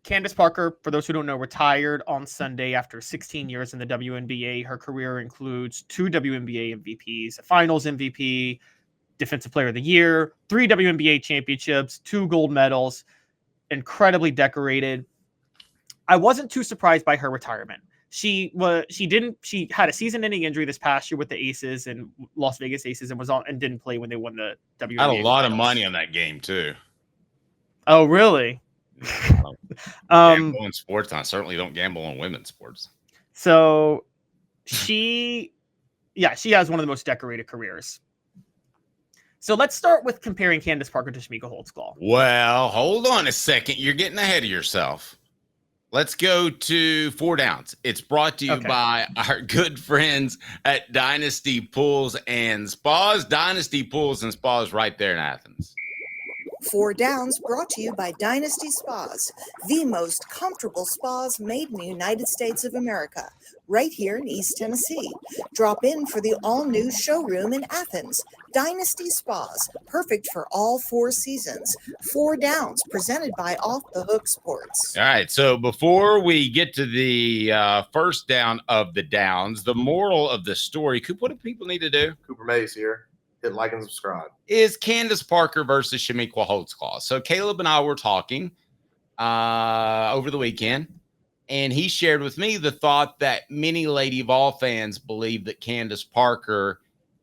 Candace Parker, for those who don't know, retired on Sunday after 16 years in the WNBA. Her career includes 2 WNBA MVPs, a Finals MVP, Defensive Player of the Year, 3 WNBA championships, 2 gold medals, incredibly decorated. I wasn't too surprised by her retirement. She had a season-ending injury this past year with the Aces and Las Vegas Aces and didn't play when they won the WNBA. I had a lot of money on that game too. Oh, really? Gamble in sports, and I certainly don't gamble on women's sports. So she has one of the most decorated careers. So let's start with comparing Candace Parker to Chamique Holdsclaw. Well, hold on a second. You're getting ahead of yourself. Let's go to 4 Downs. It's brought to you by our good friends at Dynasty Pools and Spas. Dynasty Pools and Spas right there in Athens. 4 Downs brought to you by Dynasty Spas, the most comfortable spas made in the United States of America, right here in East Tennessee. Drop in for the all-new showroom in Athens. Dynasty Spas, perfect for all 4 seasons. 4 Downs, presented by Off the Hook Sports. All right, so before we get to the first down of the downs, the moral of the story, Coop, what do people need to do? Cooper Mays here. Hit like and subscribe. Is Candace Parker versus Chamique Holdsclaw. So Caleb and I were talking over the weekend, and he shared with me the thought that many Lady Vol fans believe that Candace Parker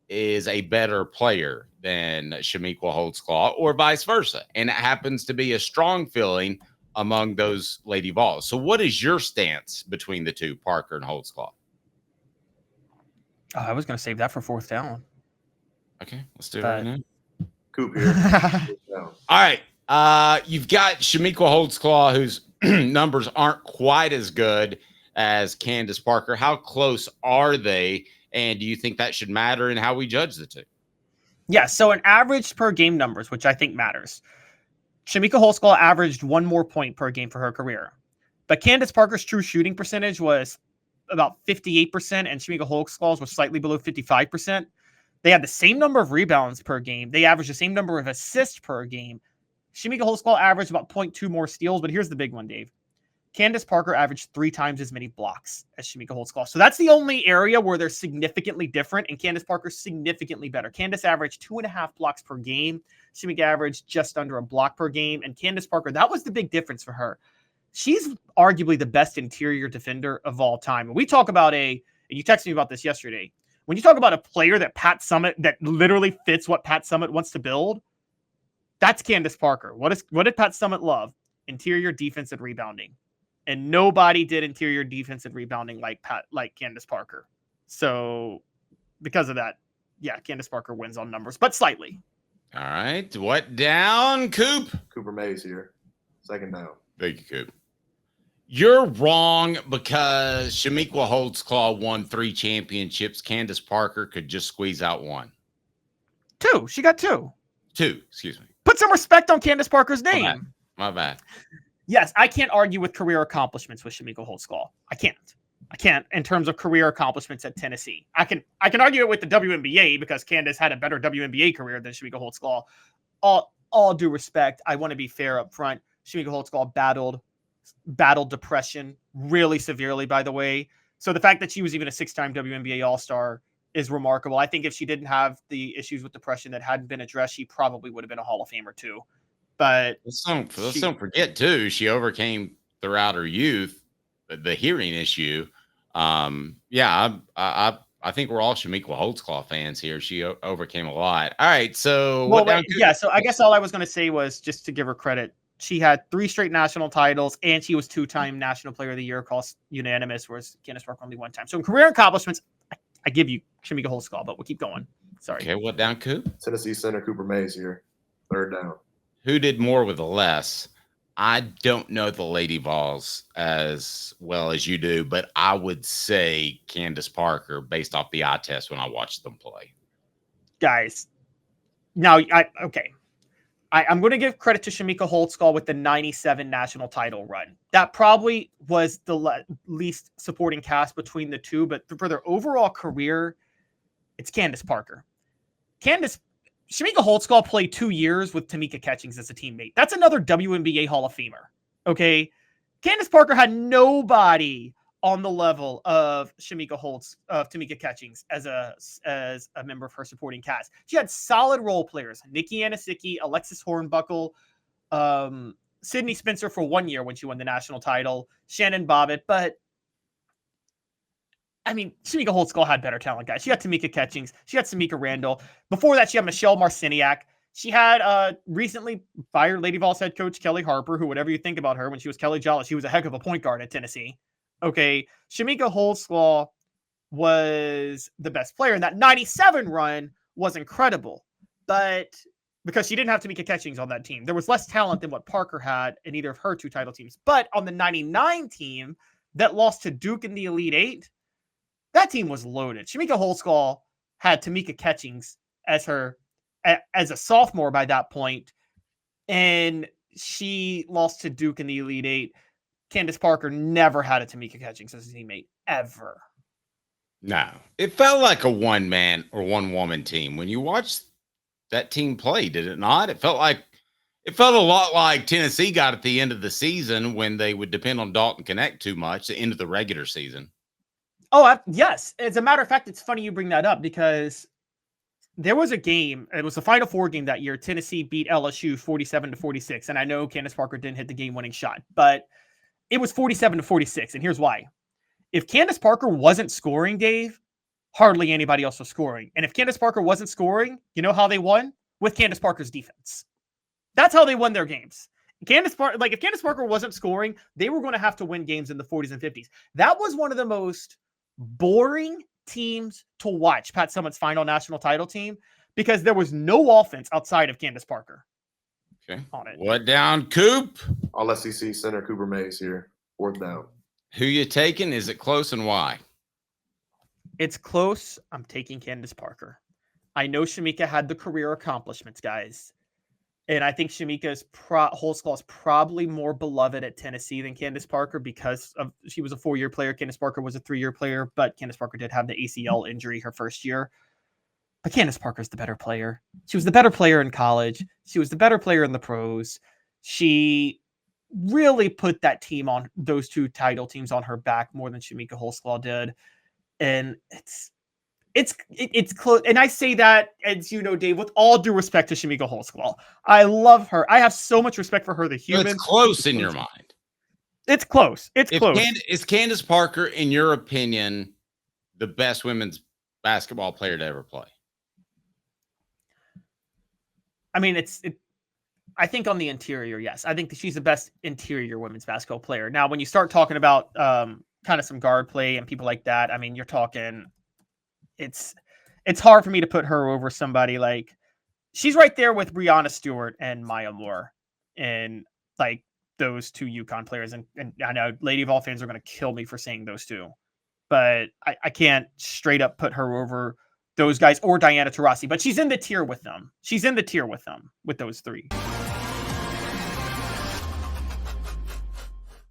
is a better player than Chamique Holdsclaw, or vice versa. And it happens to be a strong feeling among those Lady Vols. So what is your stance between the two, Parker and Holdsclaw? I was going to save that for 4th down. Okay, let's do it right now. Coop here. All right. You've got Chamique Holdsclaw, whose numbers aren't quite as good as Candace Parker. How close are they? And do you think that should matter in how we judge the two? Yeah, so an average per game numbers, which I think matters. Chamique Holdsclaw averaged 1 more point per game for her career. But Candace Parker's true shooting percentage was about 58%, and Chamique Holdsclaw's was slightly below 55%. They had the same number of rebounds per game. They averaged the same number of assists per game. Chamique Holdsclaw averaged about 0.2 more steals, but here's the big one, Dave. Candace Parker averaged 3 times as many blocks as Chamique Holdsclaw. So that's the only area where they're significantly different, and Candace Parker's significantly better. Candace averaged 2.5 blocks per game. Chamique averaged just under a block per game. And Candace Parker, that was the big difference for her. She's arguably the best interior defender of all time. And we talk about and you texted me about this yesterday, when you talk about a player that that literally fits what Pat Summitt wants to build, that's Candace Parker. What did Pat Summitt love? Interior defense and rebounding. And nobody did interior defense and rebounding like Candace Parker. So because of that, yeah, Candace Parker wins on numbers, but slightly. All right. What down, Coop? Cooper Mays here. 2nd down. Thank you, Coop. You're wrong because Chamique Holdsclaw won 3 championships. Candace Parker could just squeeze out 1. 2. She got 2. 2, excuse me. Put some respect on Candace Parker's name. My bad. Yes, I can't argue with career accomplishments with Chamique Holdsclaw. I can't in terms of career accomplishments at Tennessee. I can argue it with the WNBA because Candace had a better WNBA career than Chamique Holdsclaw. All due respect, I want to be fair up front. Chamique Holdsclaw battled depression really severely, by the way. So the fact that she was even a 6-time WNBA All-Star is remarkable. I think if she didn't have the issues with depression that hadn't been addressed, she probably would have been a Hall of Famer too. But let's don't forget too, she overcame throughout her youth the hearing issue. Yeah, I think we're all Chamique Holdsclaw fans here. She overcame a lot. All right, so so I guess all I was going to say was just to give her credit. She had 3 straight national titles, and she was 2-time National Player of the Year across unanimous, whereas Candace Parker only 1 time. So in career accomplishments, I give you Chamique Holdsclaw, but we'll keep going. Sorry. Okay, what down, Coop? Tennessee center Cooper Mays here. 3rd down. Who did more with less? I don't know the Lady Vols as well as you do, but I would say Candace Parker based off the eye test when I watched them play. Guys, now I'm going to give credit to Chamique Holdsclaw with the 97 national title run. That probably was the least supporting cast between the two, but for their overall career, it's Candace Parker. Chamique Holdsclaw played 2 years with Tamika Catchings as a teammate. That's another WNBA Hall of Famer. Okay. Candace Parker had nobody on the level of Tamika Catchings as a member of her supporting cast. She had solid role players: Nikki Anisicki, Alexis Hornbuckle, Sydney Spencer for 1 year when she won the national title, Shannon Bobbitt. But I mean, Chamique Holdsclaw had better talent, guys. She had Tamika Catchings. She had Samika Randall. Before that, she had Michelle Marciniak. She had recently fired Lady Vols head coach Kelly Harper, who, whatever you think about her, when she was Kelly Jolly, she was a heck of a point guard at Tennessee. Okay, Chamique Holdsclaw was the best player, and that 97 run was incredible. But because she didn't have Tamika Catchings on that team, there was less talent than what Parker had in either of her two title teams. But on the 99 team that lost to Duke in the Elite Eight, that team was loaded. Chamique Holdsclaw had Tamika Catchings as a sophomore by that point, and she lost to Duke in the Elite Eight. Candace Parker never had a Tamika Catchings as a teammate, ever. No. It felt like a one-man or one-woman team. When you watched that team play, did it not? It felt a lot like Tennessee got at the end of the season when they would depend on Dalton Connect too much, the end of the regular season. Oh, yes. As a matter of fact, it's funny you bring that up because there was a game. It was the Final Four game that year. Tennessee beat LSU 47-46. And I know Candace Parker didn't hit the game-winning shot, but it was 47-46. And here's why. If Candace Parker wasn't scoring, Dave, hardly anybody else was scoring. And if Candace Parker wasn't scoring, you know how they won? With Candace Parker's defense. That's how they won their games. If Candace Parker wasn't scoring, they were going to have to win games in the 40s and 50s. That was one of the most boring teams to watch, Pat Summitt's final national title team, because there was no offense outside of Candace Parker. Okay. On it. What down, Coop? All SEC center Cooper Mays here. 4th down. Who you taking? Is it close and why? It's close. I'm taking Candace Parker. I know Chamique had the career accomplishments, guys. And I think Chamique's Holdsclaw is probably more beloved at Tennessee than Candace Parker because she was a 4-year player. Candace Parker was a 3-year player, but Candace Parker did have the ACL injury her first year. But Candace Parker's the better player. She was the better player in college. She was the better player in the pros. She really put that team on those two title teams on her back more than Chamique Holdsclaw did. And it's close. And I say that, as you know, Dave, with all due respect to Chamique Holdsclaw. I love her. I have so much respect for her, the human. It's close in your mind. It's close. It's close. Is Candace Parker, in your opinion, the best women's basketball player to ever play? I mean, I think on the interior, yes. I think that she's the best interior women's basketball player. Now, when you start talking about kind of some guard play and people like that, I mean, you're talking. It's hard for me to put her over somebody like she's right there with Breanna Stewart and Maya Moore and like those two UConn players. And I know Lady Vol fans are going to kill me for saying those two, but I can't straight up put her over those guys or Diana Taurasi, but she's in the tier with them. She's in the tier with them, with those three.